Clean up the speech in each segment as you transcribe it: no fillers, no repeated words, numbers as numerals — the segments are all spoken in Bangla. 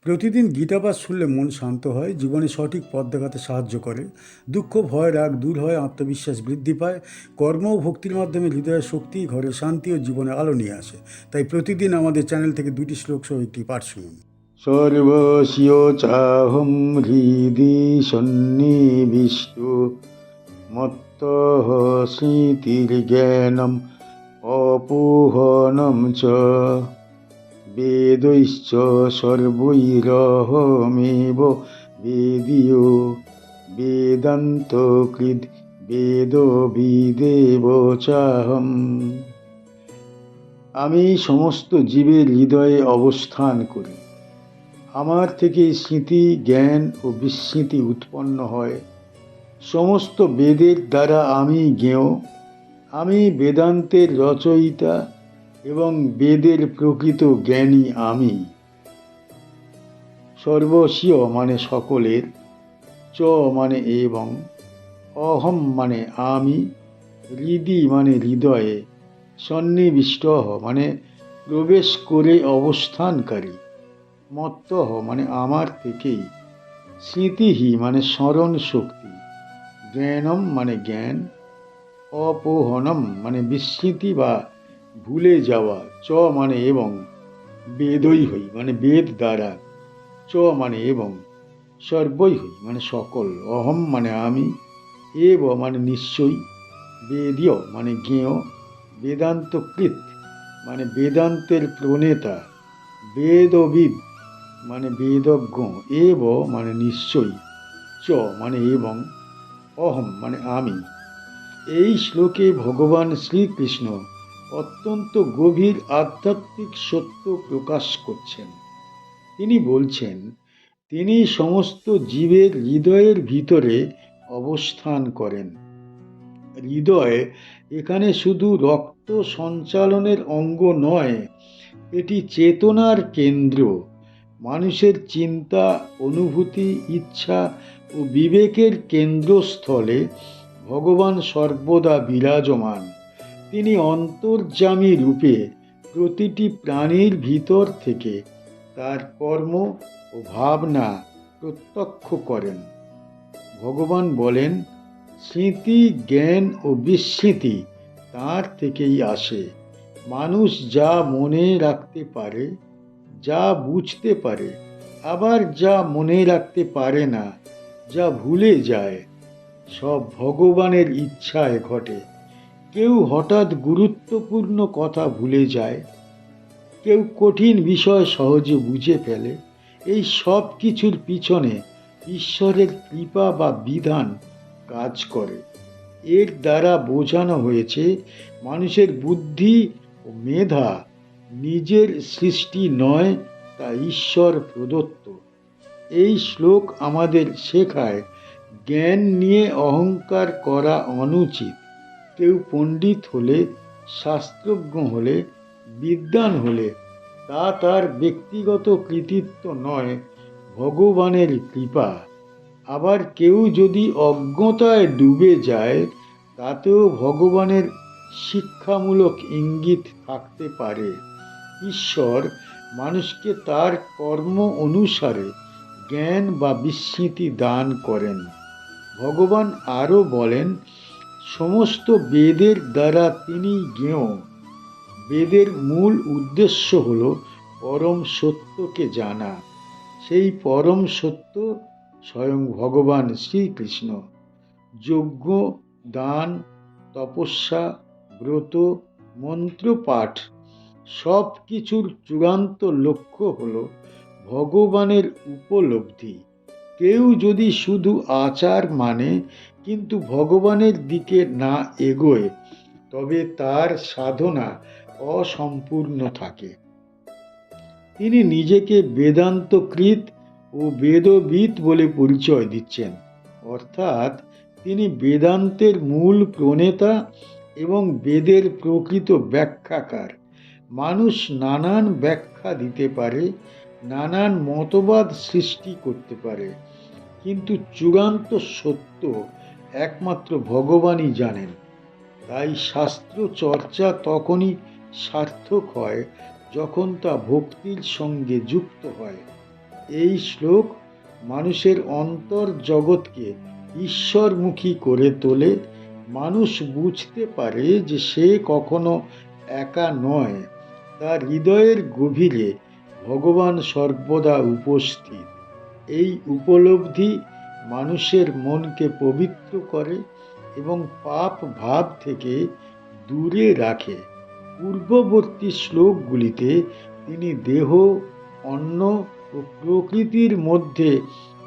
প্রতিদিন গীতাপাঠ শুনলে মন শান্ত হয়, জীবনে সঠিক পথ দেখাতে সাহায্য করে। দুঃখ, ভয়, রাগ দূর হয়, আত্মবিশ্বাস বৃদ্ধি পায়। কর্ম ও ভক্তির মাধ্যমে হৃদয়ের শক্তি, ঘরে শান্তি ও জীবনে আলো নিয়ে আসে। তাই প্রতিদিন আমাদের চ্যানেল থেকে 2টি শ্লোক সহ একটি পাঠ শুনুন। সর্বস্য চাহম হৃদি সন্নিবিষ্ট মত্তঃ স্মৃতির্জ্ঞানম অপোহনম চ বেदैश्च সর্বৈরহমেব বেদীয় বেদান্তকৃদ বেদবিদেব চাহম। আমি সমস্ত জীবের হৃদয়ে অবস্থান করি। আমার থেকে স্মৃতি, জ্ঞান ও বিস্মৃতি উৎপন্ন হয়। সমস্ত বেদের দ্বারা আমি জ্ঞেয়। আমি বেদান্তের রচয়িতা এবং বেদের প্রকৃত জ্ঞানী আমি। সর্বস্বীয় মানে সকলের, চ মানে এবং, অহম মানে আমি, হৃদি মানে হৃদয়ে, সন্নিবিষ্ট মানে প্রবেশ করে অবস্থানকারী, মত্তঃ মানে আমার থেকেই, স্মৃতিহি মানে স্মরণ শক্তি, জ্ঞানম মানে জ্ঞান, অপোহনম মানে বিস্মৃতি বা ভুলে যাওয়া, চ মানে এবং, বেদই হই মানে বেদ দ্বারা, চ মানে এবং, সর্বই হই মানে সকল, অহম মানে আমি, এব মানে নিশ্চয়ই, বেদীয় মানে জ্ঞেয়, বেদান্তকৃত মানে বেদান্তের প্রণেতা, বেদবিদ মানে বেদজ্ঞ, এব মানে নিশ্চয়ই, চ মানে এবং, অহম মানে আমি। এই শ্লোকে ভগবান শ্রীকৃষ্ণ অত্যন্ত গভীর আধ্যাত্মিক সত্য প্রকাশ করছেন। তিনি বলছেন, তিনি সমস্ত জীবের হৃদয়ের ভিতরে অবস্থান করেন। হৃদয় এখানে শুধু রক্ত সঞ্চালনের অঙ্গ নয়, এটি চেতনার কেন্দ্র। মানুষের চিন্তা, অনুভূতি, ইচ্ছা ও বিবেকের কেন্দ্রস্থলে ভগবান সর্বদা বিরাজমান। তিনি অন্তর্যামী রূপে প্রতিটি প্রাণীর ভিতর থেকে তার কর্ম ও ভাবনা প্রত্যক্ষ করেন। ভগবান বলেন, স্মৃতি, জ্ঞান ও বিস্মৃতি তাঁর থেকেই আসে। মানুষ যা মনে রাখতে পারে, যা বুঝতে পারে, আবার যা মনে রাখতে পারে না, যা ভুলে যায়, সব ভগবানের ইচ্ছায় ঘটে। কেউ হঠাৎ গুরুত্বপূর্ণ কথা ভুলে যায়, কেউ কঠিন বিষয় সহজে বুঝে ফেলে। এই সব কিছুর পিছনে ঈশ্বরের কৃপা বা বিধান কাজ করে। এর দ্বারা বোঝানো হয়েছে, মানুষের বুদ্ধি ও মেধা নিজের সৃষ্টি নয়, তা ঈশ্বর প্রদত্ত। এই শ্লোক আমাদের শেখায়, জ্ঞান নিয়ে অহংকার করা অনুচিত। কেউ পণ্ডিত হলে, শাস্ত্রজ্ঞ হলে, বিদ্বান হলে তা তার ব্যক্তিগত কৃতিত্ব নয়, ভগবানের কৃপা। আবার কেউ যদি অজ্ঞতায় ডুবে যায়, তাতেও ভগবানের শিক্ষামূলক ইঙ্গিত থাকতে পারে। ঈশ্বর মানুষকে তার কর্ম অনুসারে জ্ঞান বা বিস্মৃতি দান করেন। ভগবান আরও বলেন, সমস্ত বেদের দ্বারা তিনি জ্ঞেয়। বেদের মূল উদ্দেশ্য হল পরম সত্যকে জানা। সেই পরম সত্য স্বয়ং ভগবান শ্রীকৃষ্ণ। যজ্ঞ, দান, তপস্যা, ব্রত, মন্ত্রপাঠ সব কিছুর চূড়ান্ত লক্ষ্য হল ভগবানের উপলব্ধি। কেউ যদি শুধু আচার মানে কিন্তু ভগবানের দিকে না এগোয়, তবে তার সাধনা অসম্পূর্ণ থাকে। তিনি নিজেকে বেদান্তকৃত ও বেদবিদ বলে পরিচয় দিচ্ছেন, অর্থাৎ তিনি বেদান্তের মূল প্রণেতা এবং বেদের প্রকৃত ব্যাখ্যাকার। মানুষ নানান ব্যাখ্যা দিতে পারে, নানান মতবাদ সৃষ্টি করতে পারে, কিন্তু চূড়ান্ত সত্য একমাত্র ভগবানই জানেন। তাই শাস্ত্র চর্চা তখনই সার্থক হয় যখন তা ভক্তির সঙ্গে যুক্ত হয়। এই শ্লোক মানুষের অন্তর জগৎকে ঈশ্বরমুখী করে তোলে। মানুষ বুঝতে পারে যে সে কখনো একা নয়, তার হৃদয়ের গভীরে ভগবান সর্বদা উপস্থিত। এই উপলব্ধি মানুষের মনকে পবিত্র করে এবং পাপ ভাব থেকে দূরে রাখে। পূর্ববর্তী শ্লোকগুলিতে তিনি দেহ, অন্ন ও প্রকৃতির মধ্যে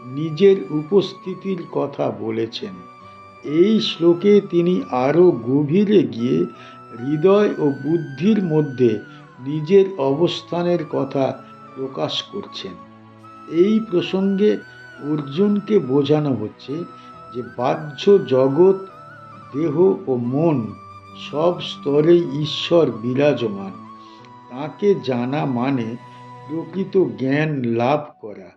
নিজের উপস্থিতির কথা বলেছেন। এই শ্লোকে তিনি আরও গভীরে গিয়ে হৃদয় ও বুদ্ধির মধ্যে নিজের অবস্থানের কথা প্রকাশ করছেন। এই প্রসঙ্গে অর্জুনকে বোঝানো হচ্ছে যে বাহ্য জগৎ, দেহ ও মন সব স্তরেই ঈশ্বর বিরাজমান। তাকে জানা মানে প্রকৃত জ্ঞান লাভ করা।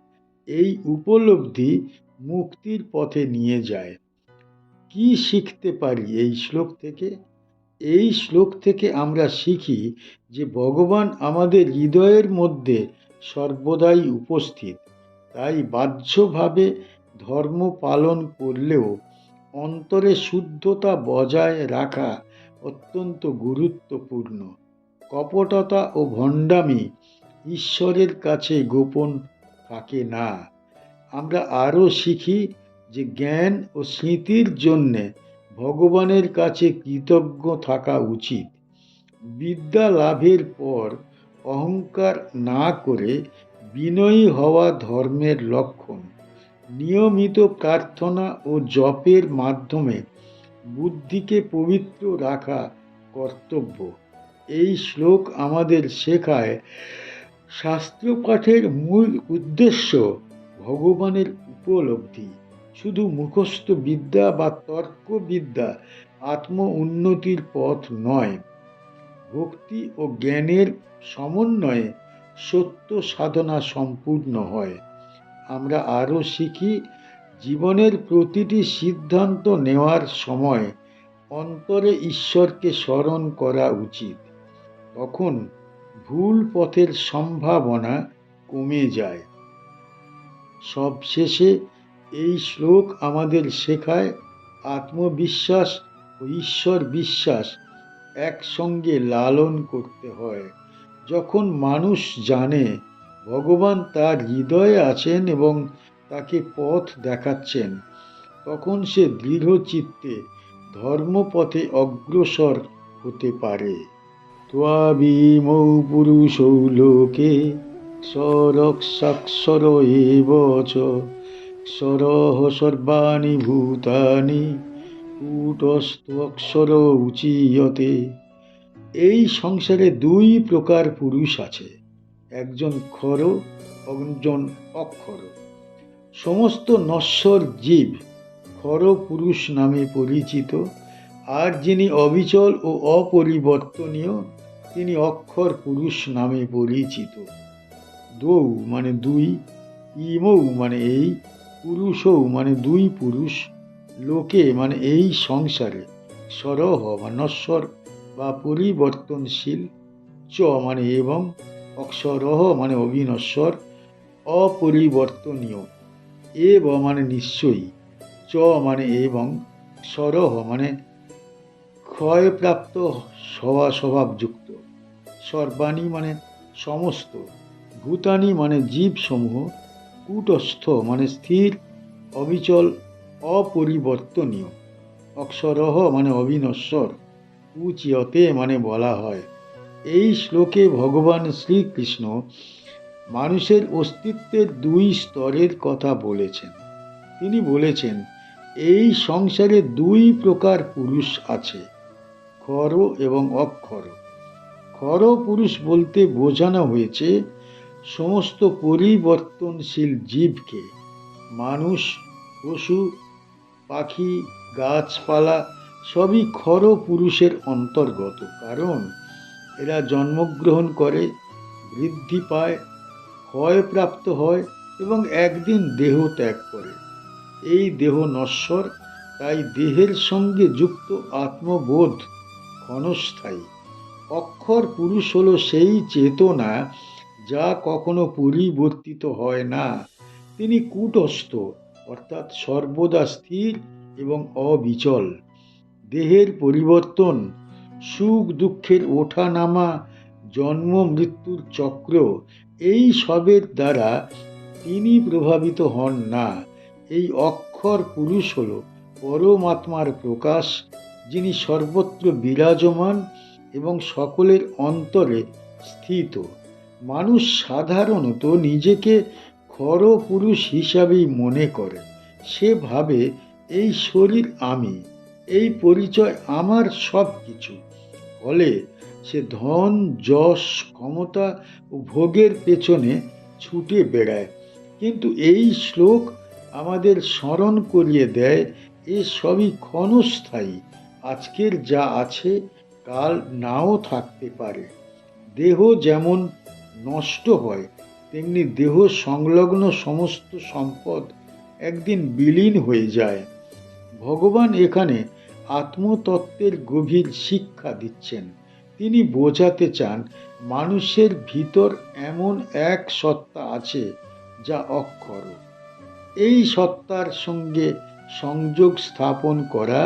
এই উপলব্ধি মুক্তির পথে নিয়ে যায়। কি শিখতে পারি এই শ্লোক থেকে? এই শ্লোক থেকে আমরা শিখি যে ভগবান আমাদের হৃদয়ের মধ্যে সর্বদাই উপস্থিত। তাই বাহ্যভাবে ধর্ম পালন করলেও অন্তরে শুদ্ধতা বজায় রাখা অত্যন্ত গুরুত্বপূর্ণ। কপটতা ও ভণ্ডামি ঈশ্বরের কাছে গোপন থাকে না। আমরা আরও শিখি যে জ্ঞান ও স্মৃতির জন্যে ভগবানের কাছে কৃতজ্ঞ থাকা উচিত। বিদ্যা লাভের পর অহংকার না করে বিনয়ী হওয়া ধর্মের লক্ষণ। নিয়মিত প্রার্থনা ও জপের মাধ্যমে বুদ্ধিকে পবিত্র রাখা কর্তব্য। এই শ্লোক আমাদের শেখায় শাস্ত্র পাঠের মূল উদ্দেশ্য ভগবানের উপলব্ধি। শুধু মুখস্থ বিদ্যা বা তর্কবিদ্যা আত্ম উন্নতির পথ নয়। ভক্তি ও জ্ঞানের সমন্বয়ে সত্য সাধনা সম্পূর্ণ হয়। আমরা আরও শিখি জীবনের প্রতিটি সিদ্ধান্ত নেওয়ার সময় অন্তরে ঈশ্বরকে স্মরণ করা উচিত। তখন ভুল পথের সম্ভাবনা কমে যায়। সবশেষে এই শ্লোক আমাদের শেখায় আত্মবিশ্বাস ও ঈশ্বর বিশ্বাস একসঙ্গে লালন করতে হয়। যখন মানুষ জানে ভগবান তার হৃদয়ে আছেন এবং তাকে পথ দেখাচ্ছেন, তখন সে দৃঢ় চিত্তে ধর্মপথে অগ্রসর হতে পারে। ত্বাবিমৌ পুরুষৌ লোকে স্বরক্ষাক্ষর এব চ ক্ষরঃ সর্বাণি ভূতানি কূটস্থ উচ্যতে। এই সংসারে দুই প্রকার পুরুষ আছে, একজন ক্ষর, একজন অক্ষর। সমস্ত নশ্বর জীব ক্ষর পুরুষ নামে পরিচিত, আর যিনি অবিচল ও অপরিবর্তনীয় তিনি অক্ষর পুরুষ নামে পরিচিত। দ্বৌ মানে দুই, ইমৌ মানে এই, পুরুষৌ মানে দুই পুরুষ, লোকে মানে এই সংসারে, স্বরহ বা নশ্বর বা পরিবর্তনশীল, চ মানে এবং, অক্ষরহ মানে অবিনশ্বর, অপরিবর্তনীয়, এব মানে নিশ্চয়ই, চ মানে এবং, স্বরহ মানে ক্ষয়প্রাপ্ত হওয়া স্বভাবযুক্ত, সর্বাণী মানে সমস্ত, ভূতানি মানে জীবসমূহ, কূটস্থ মানে স্থির, অবিচল, অপরিবর্তনীয়, অক্ষরহ মানে অবিনশ্বর, উচ্যতে মানে বলা হয়। এই শ্লোকে ভগবান শ্রীকৃষ্ণ মানুষের অস্তিত্বের দুই স্তরের কথা বলেছেন। তিনি বলেছেন এই সংসারে দুই প্রকার পুরুষ আছে, ক্ষর এবং অক্ষর। ক্ষর পুরুষ বলতে বোঝানো হয়েছে সমস্ত পরিবর্তনশীল জীবকে। মানুষ, পশু, পাখি, গাছপালা সবই ক্ষর পুরুষের অন্তর্গত, কারণ এরা জন্মগ্রহণ করে, বৃদ্ধি পায়, ক্ষয়প্রাপ্ত হয় এবং একদিন দেহ ত্যাগ করে। এই দেহ নশ্বর, তাই দেহের সঙ্গে যুক্ত আত্মবোধ ক্ষণস্থায়ী। অক্ষর পুরুষ হলো সেই চেতনা যা কখনো পরিবর্তিত হয় না। তিনি কূটস্থ, অর্থাৎ সর্বদা স্থির এবং অবিচল। দেহের পরিবর্তন, সুখ দুঃখের ওঠানামা, জন্ম মৃত্যুর চক্র, এই সবের দ্বারা তিনি প্রভাবিত হন না। এই অক্ষর পুরুষ হল পরমাত্মার প্রকাশ, যিনি সর্বত্র বিরাজমান এবং সকলের অন্তরে স্থিত। মানুষ সাধারণত নিজেকে খর পুরুষ হিসাবেই মনে করে। সে ভাবে এই শরীর আমি, এই পরিচয় আমার সব কিছু। ফলে সে ধন, যশ, ক্ষমতা ও ভোগের পেছনে ছুটে বেড়ায়। কিন্তু এই শ্লোক আমাদের স্মরণ করিয়ে দেয় এ সবই ক্ষণস্থায়ী। আজকের যা আছে কাল নাও থাকতে পারে। দেহ যেমন নষ্ট হয়, তেমনি দেহ সংলগ্ন সমস্ত সম্পদ একদিন বিলীন হয়ে যায়। ভগবান এখানে আত্মতত্ত্বের গভীর শিক্ষা দিচ্ছেন। তিনি বোঝাতে চান মানুষের ভিতর এমন এক সত্তা আছে যা অক্ষর। এই সত্তার সঙ্গে সংযোগ স্থাপন করা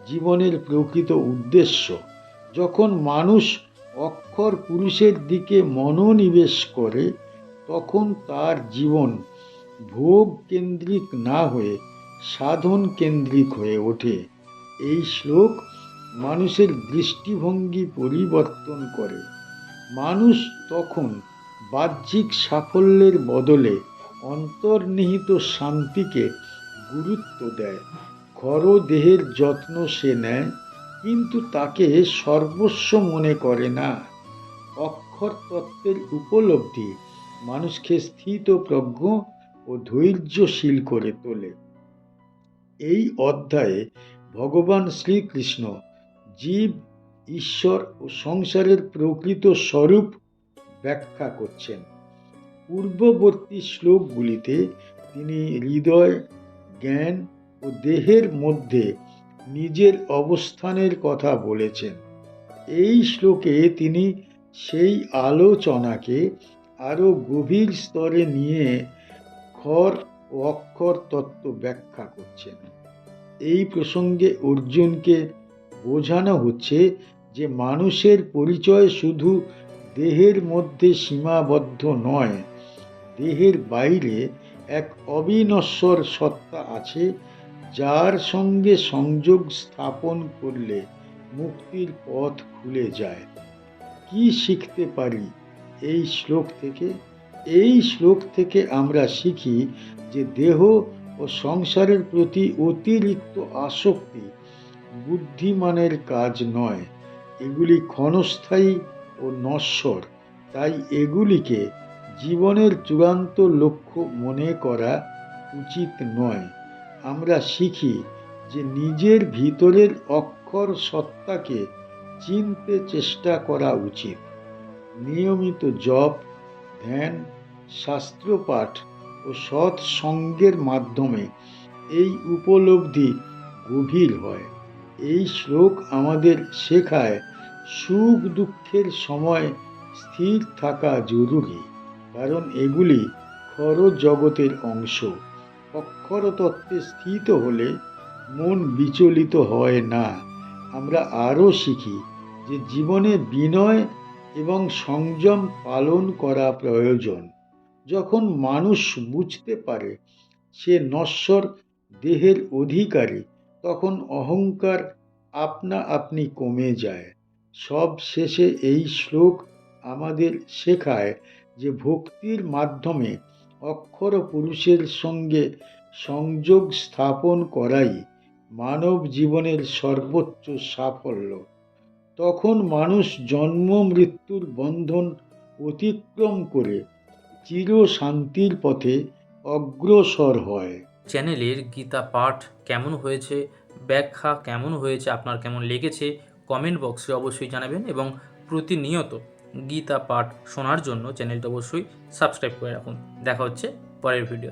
জীবনের প্রকৃত উদ্দেশ্য। যখন মানুষ অক্ষর পুরুষের দিকে মনোনিবেশ করে, তখন তার জীবন ভোগ কেন্দ্রিক না হয়ে সাধন কেন্দ্রিক হয়ে ওঠে। এই শ্লোক মানুষের দৃষ্টিভঙ্গি পরিবর্তন করে। মানুষ তখন বাহ্যিক সাফল্যের বদলে অন্তর্নিহিত শান্তিকে গুরুত্ব দেয়। খর দেহের যত্ন সে নেয়, কিন্তু তাকে সর্বস্ব মনে করে না। অক্ষর তত্ত্বের উপলব্ধি মানুষকে স্থিতপ্রজ্ঞ ও ধৈর্যশীল করে তোলে। এই অধ্যায়ে ভগবান শ্রীকৃষ্ণ জীব, ঈশ্বর ও সংসারের প্রকৃত স্বরূপ ব্যাখ্যা করছেন। পূর্ববর্তী শ্লোকগুলিতে তিনি হৃদয়, জ্ঞান ও দেহের মধ্যে নিজের অবস্থানের কথা বলেছেন। এই শ্লোকে তিনি সেই আলোচনাকে আরো গভীর স্তরে নিয়ে খর ও অক্ষর তত্ত্ব ব্যাখ্যা করছেন। এই প্রসঙ্গে অর্জুনকে বোঝানো হচ্ছে যে মানুষের পরিচয় শুধু দেহের মধ্যে সীমাবদ্ধ নয়। দেহের বাইরে এক অবিনশ্বর সত্তা আছে, যার সঙ্গে সংযোগ স্থাপন করলে মুক্তির পথ খুলে যায়। কি শিখতে পারি এই শ্লোক থেকে? এই শ্লোক থেকে আমরা শিখি যে দেহ ও সংসারের প্রতি অতিরিক্ত আসক্তি বুদ্ধিমানের কাজ নয়। এগুলি ক্ষণস্থায়ী ও নশ্বর, তাই এগুলিকে জীবনের চূড়ান্ত লক্ষ্য মনে করা উচিত নয়। আমরা শিখি যে নিজের ভিতরের অক্ষর সত্তাকে চিনতে চেষ্টা করা উচিত। নিয়মিত জপ, ধ্যান, শাস্ত্রপাঠ ও সৎসঙ্গের মাধ্যমে এই উপলব্ধি গভীর হয়। এই শ্লোক আমাদের শেখায় সুখ দুঃখের সময় স্থির থাকা জরুরি, কারণ এগুলি খর জগতের অংশ। অক্ষর তত্ত্বে স্থিত হলে মন বিচলিত হয় না। আমরা আরও শিখি যে জীবনে বিনয় এবং সংযম পালন করা প্রয়োজন। যখন মানুষ বুঝতে পারে সে নশ্বর দেহের অধিকারী, তখন অহংকার আপনা আপনি কমে যায়। সব শেষে এই শ্লোক আমাদের শেখায় যে ভক্তির মাধ্যমে অক্ষর পুরুষের সঙ্গে সংযোগ স্থাপন করাই মানব জীবনের সর্বোচ্চ সাফল্য। তখন মানুষ জন্ম মৃত্যুর বন্ধন অতিক্রম করে চির শান্তির পথে অগ্রসর হয়। চ্যানেলের গীতা পাঠ কেমন হয়েছে, ব্যাখ্যা কেমন হয়েছে, আপনার কেমন লেগেছে কমেন্ট বক্সে অবশ্যই জানাবেন, এবং প্রতিনিয়ত গীতা পাঠ শোনার জন্য চ্যানেলটা অবশ্যই সাবস্ক্রাইব করে রাখুন। দেখা হচ্ছে পরের ভিডিও।